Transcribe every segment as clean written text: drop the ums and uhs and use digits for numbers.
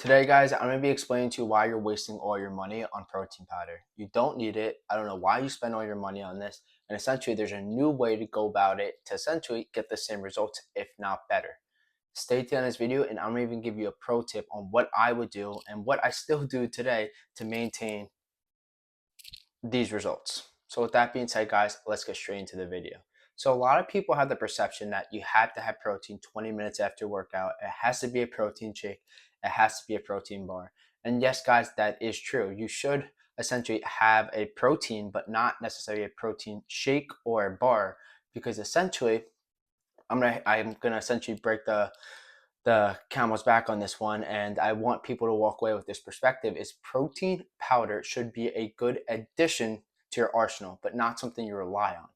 Today, guys, I'm going to be explaining to you why you're wasting all your money on protein powder. You don't need it. I don't know why you spend all your money on this. And essentially, there's a new way to go about it to essentially get the same results, if not better. Stay tuned on this video, and I'm going to even give you a pro tip on what I would do and what I still do today to maintain these results. So with that being said, guys, let's get straight into the video. So a lot of people have the perception that you have to have protein 20 minutes after workout. It has to be a protein shake. It has to be a protein bar. And yes, guys, that is true. You should essentially have a protein, but not necessarily a protein shake or a bar, because essentially I'm gonna essentially break the camel's back on this one, and I want people to walk away with this perspective is protein powder should be a good addition to your arsenal, but not something you rely on.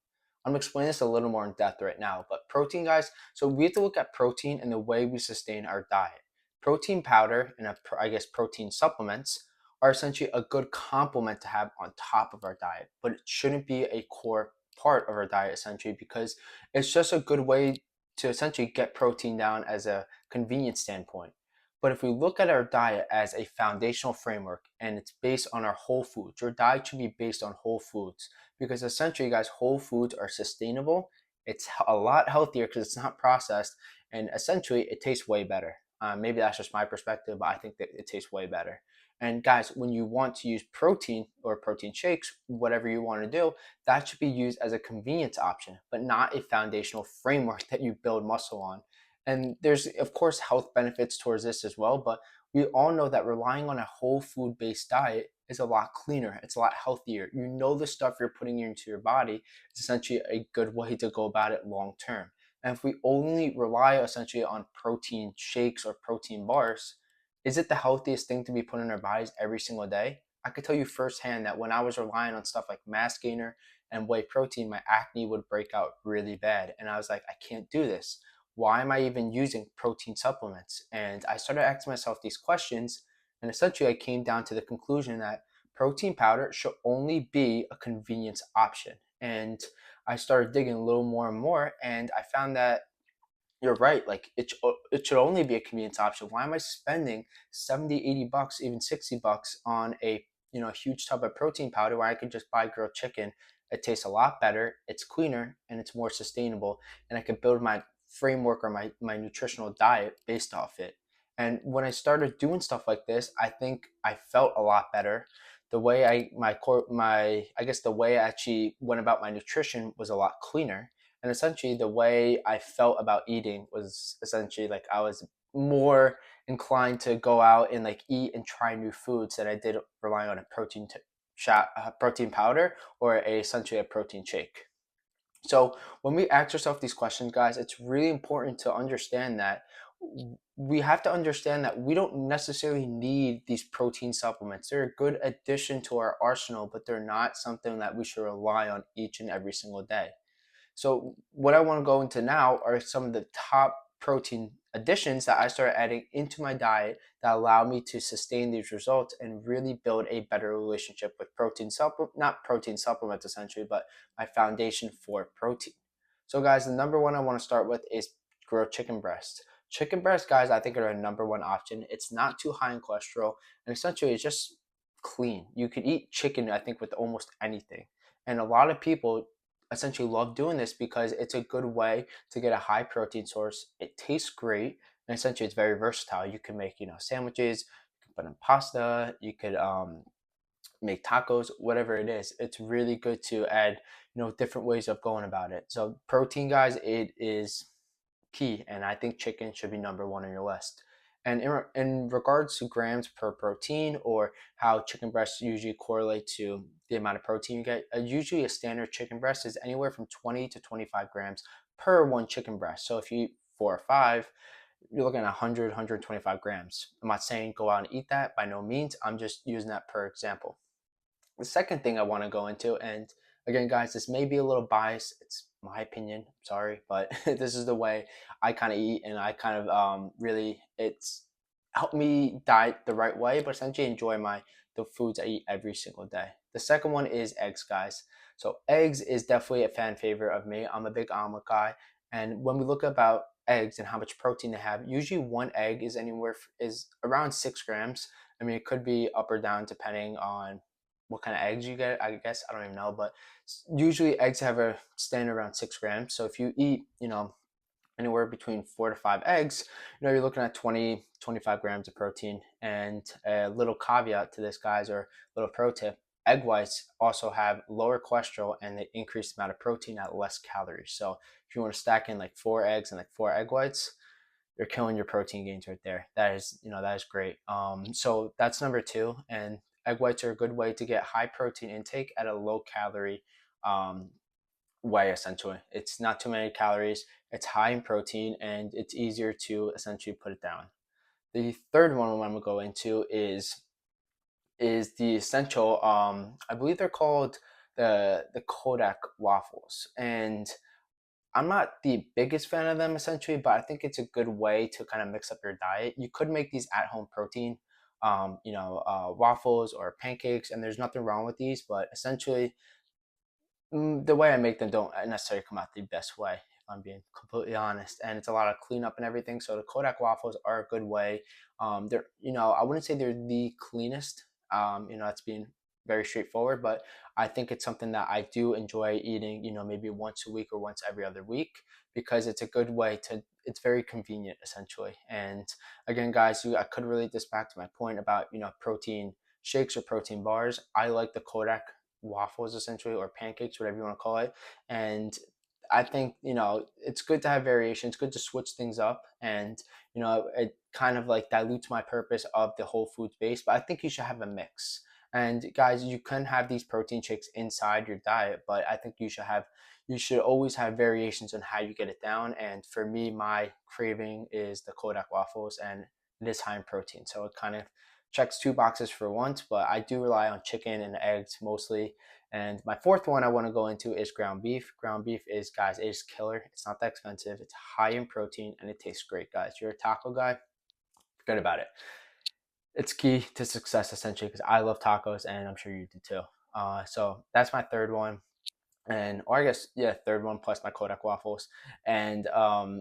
I'm gonna explain this a little more in depth right now, but protein, guys, so we have to look at protein and the way we sustain our diet. Protein powder and I guess protein supplements are essentially a good complement to have on top of our diet, but it shouldn't be a core part of our diet essentially, because it's just a good way to essentially get protein down as a convenience standpoint. But if we look at our diet as a foundational framework and it's based on our whole foods, your diet should be based on whole foods, because essentially, guys, whole foods are sustainable. It's a lot healthier because it's not processed, and essentially, it tastes way better. Maybe that's just my perspective, but I think that it tastes way better. And guys, when you want to use protein or protein shakes, whatever you want to do, that should be used as a convenience option, but not a foundational framework that you build muscle on. And there's, of course, health benefits towards this as well, but we all know that relying on a whole food based diet is a lot cleaner. It's a lot healthier. You know, the stuff you're putting into your body is essentially a good way to go about it long term. And if we only rely essentially on protein shakes or protein bars, is it the healthiest thing to be put in our bodies every single day? I could tell you firsthand that when I was relying on stuff like mass gainer and whey protein, my acne would break out really bad. And I was like, I can't do this. Why am I even using protein supplements? And I started asking myself these questions. And essentially, I came down to the conclusion that protein powder should only be a convenience option. And I started digging a little more and more. And I found that you're right. Like it should only be a convenience option. Why am I spending 70, 80 bucks, even 60 bucks on a a huge tub of protein powder where I could just buy grilled chicken? It tastes a lot better, it's cleaner, and it's more sustainable. And I could build my framework or my nutritional diet based off it. And when I started doing stuff like this, I think I felt a lot better. The way I guess the way I actually went about my nutrition was a lot cleaner, and essentially, the way I felt about eating was essentially like I was more inclined to go out and like eat and try new foods than I did relying on a shot, protein powder, or essentially a protein shake. So when we ask ourselves these questions, guys, it's really important to understand that we have to understand that we don't necessarily need these protein supplements. They're a good addition to our arsenal, but they're not something that we should rely on each and every single day. So what I want to go into now are some of the top protein additions that I started adding into my diet that allow me to sustain these results and really build a better relationship with not protein supplements essentially, but my foundation for protein. So guys, the number one I want to start with is grilled chicken breast. Chicken breast, guys, I think are a number one option. It's not too high in cholesterol, and essentially it's just clean. You could eat chicken, I think, with almost anything. And a lot of people essentially love doing this because it's a good way to get a high protein source. It tastes great, and essentially it's very versatile. You can make sandwiches, you can put in pasta, you could make tacos, whatever it is. It's really good to add different ways of going about it. So protein, guys, it is key, and I think chicken should be number one on your list. And in regards to grams per protein, or how chicken breasts usually correlate to the amount of protein you get, usually a standard chicken breast is anywhere from 20 to 25 grams per one chicken breast. So if you eat 4 or 5, you're looking at 100, 125 grams. I'm not saying go out and eat that, by no means. I'm just using that per example. The second thing I want to go into, and again, guys, this may be a little biased. It's my opinion. Sorry, but this is the way I kind of eat, and I kind of really it's helped me diet the right way, but essentially enjoy the foods I eat every single day. The second one is eggs, guys. So eggs is definitely a fan favorite of me. I'm a big omelet guy, and when we look about eggs and how much protein they have, usually one egg is around 6 grams. I mean, it could be up or down depending on what kind of eggs you get. I guess I don't even know, but usually eggs have a stand around 6 grams. So if you eat, anywhere between 4 to 5 eggs, you're looking at 20, 25 grams of protein. And a little caveat to this, guys, or little pro tip: egg whites also have lower cholesterol and they increase the amount of protein at less calories. So if you want to stack in like 4 eggs and like 4 egg whites, you're killing your protein gains right there. That is great. So that's number two. And egg whites are a good way to get high protein intake at a low calorie um, way. Essentially, it's not too many calories, it's high in protein, and it's easier to essentially put it down. The third one I'm going to go into is the essential, I believe they're called the Kodiak Waffles. And I'm not the biggest fan of them essentially, but I think it's a good way to kind of mix up your diet. You could make these at home protein waffles or pancakes, and there's nothing wrong with these, but essentially the way I make them don't necessarily come out the best way, if I'm being completely honest. And it's a lot of cleanup and everything. So the Kodak waffles are a good way. I wouldn't say they're the cleanest. It's being very straightforward, but I think it's something that I do enjoy eating. Maybe once a week or once every other week, because it's a good way to. It's very convenient, essentially. And again, guys, I could relate this back to my point about protein shakes or protein bars. I like the Kodak waffles essentially, or pancakes, whatever you want to call it. And I think it's good to have variation. It's good to switch things up, and it kind of like dilutes my purpose of the whole foods base. But I think you should have a mix. And guys, you can have these protein shakes inside your diet, but I think you should always have variations on how you get it down. And for me, my craving is the Kodak waffles, and it is high in protein, so it kind of checks two boxes for once. But I do rely on chicken and eggs mostly. And my fourth one I want to go into is ground beef. Ground beef is, guys, it is killer. It's not that expensive. It's high in protein and it tastes great, guys. If you're a taco guy, forget about it. It's key to success essentially, because I love tacos and I'm sure you do too. So that's my third one. And or I guess, yeah, third one plus my Kodak waffles. And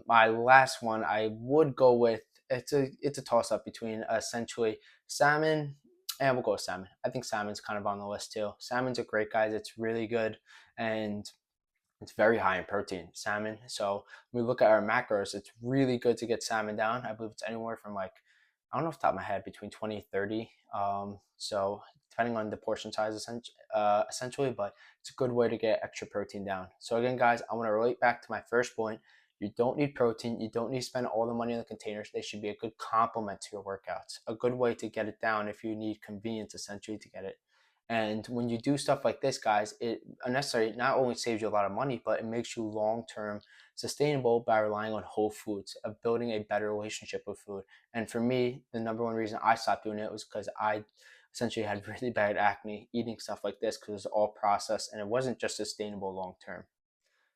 my last one I would go with, it's a toss up between essentially salmon, and we'll go with salmon. I think salmon's kind of on the list too. Salmon's a great, guys. It's really good, and it's very high in protein, salmon. So when we look at our macros, it's really good to get salmon down. I believe it's anywhere from like, I don't know off the top of my head, between 20 and 30. So depending on the portion size, essentially, but it's a good way to get extra protein down. So again, guys, I want to relate back to my first point. You don't need protein. You don't need to spend all the money on the containers. They should be a good complement to your workouts. A good way to get it down if you need convenience, essentially, to get it. And when you do stuff like this, guys, it unnecessarily not only saves you a lot of money, but it makes you long-term sustainable by relying on whole foods, of building a better relationship with food. And for me, the number one reason I stopped doing it was because I essentially had really bad acne eating stuff like this, because it was all processed and it wasn't just sustainable long term.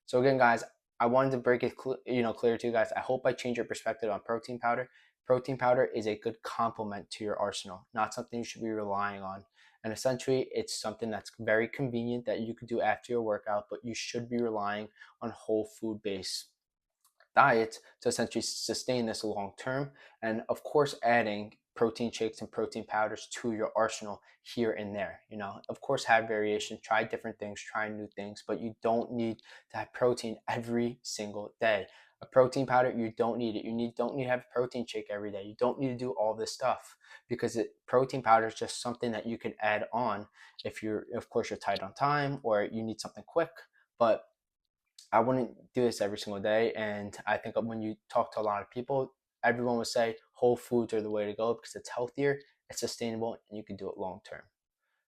So again, guys, I wanted to break it clear to you guys. I hope I changed your perspective on protein powder. Protein powder is a good complement to your arsenal, not something you should be relying on. And essentially, it's something that's very convenient that you could do after your workout, but you should be relying on whole food based diet to essentially sustain this long term. And of course, adding protein shakes and protein powders to your arsenal here and there. Of course, have variation, try different things, try new things, but you don't need to have protein every single day. A protein powder, you don't need it. Don't need to have a protein shake every day. You don't need to do all this stuff, because protein powder is just something that you can add on if of course, you're tight on time or you need something quick. But I wouldn't do this every single day. And I think when you talk to a lot of people, everyone would say whole foods are the way to go, because it's healthier, it's sustainable, and you can do it long term.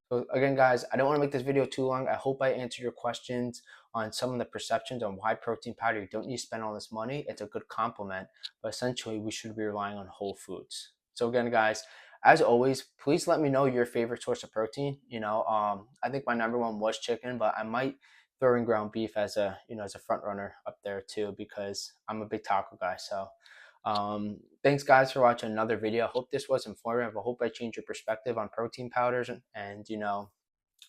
So again, guys, I don't want to make this video too long. I hope I answered your questions on some of the perceptions on why protein powder, you don't need to spend all this money. It's a good complement, but essentially we should be relying on whole foods. So again, guys, as always, please let me know your favorite source of protein. I think my number one was chicken, but I might throw in ground beef as a front runner up there too, because I'm a big taco guy. So thanks, guys, for watching another video. I hope this was informative. I hope I changed your perspective on protein powders, and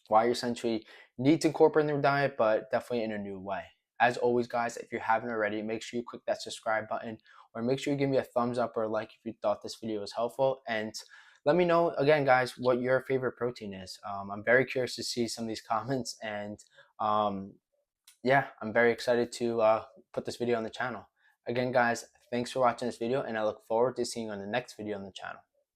why you essentially need to incorporate in your diet, but definitely in a new way. As always, guys, if you haven't already, make sure you click that subscribe button, or make sure you give me a thumbs up or a like if you thought this video was helpful. And let me know again, guys, what your favorite protein is. I'm very curious to see some of these comments, and um, yeah, I'm very excited to put this video on the channel. Again, guys, thanks for watching this video, and I look forward to seeing you on the next video on the channel.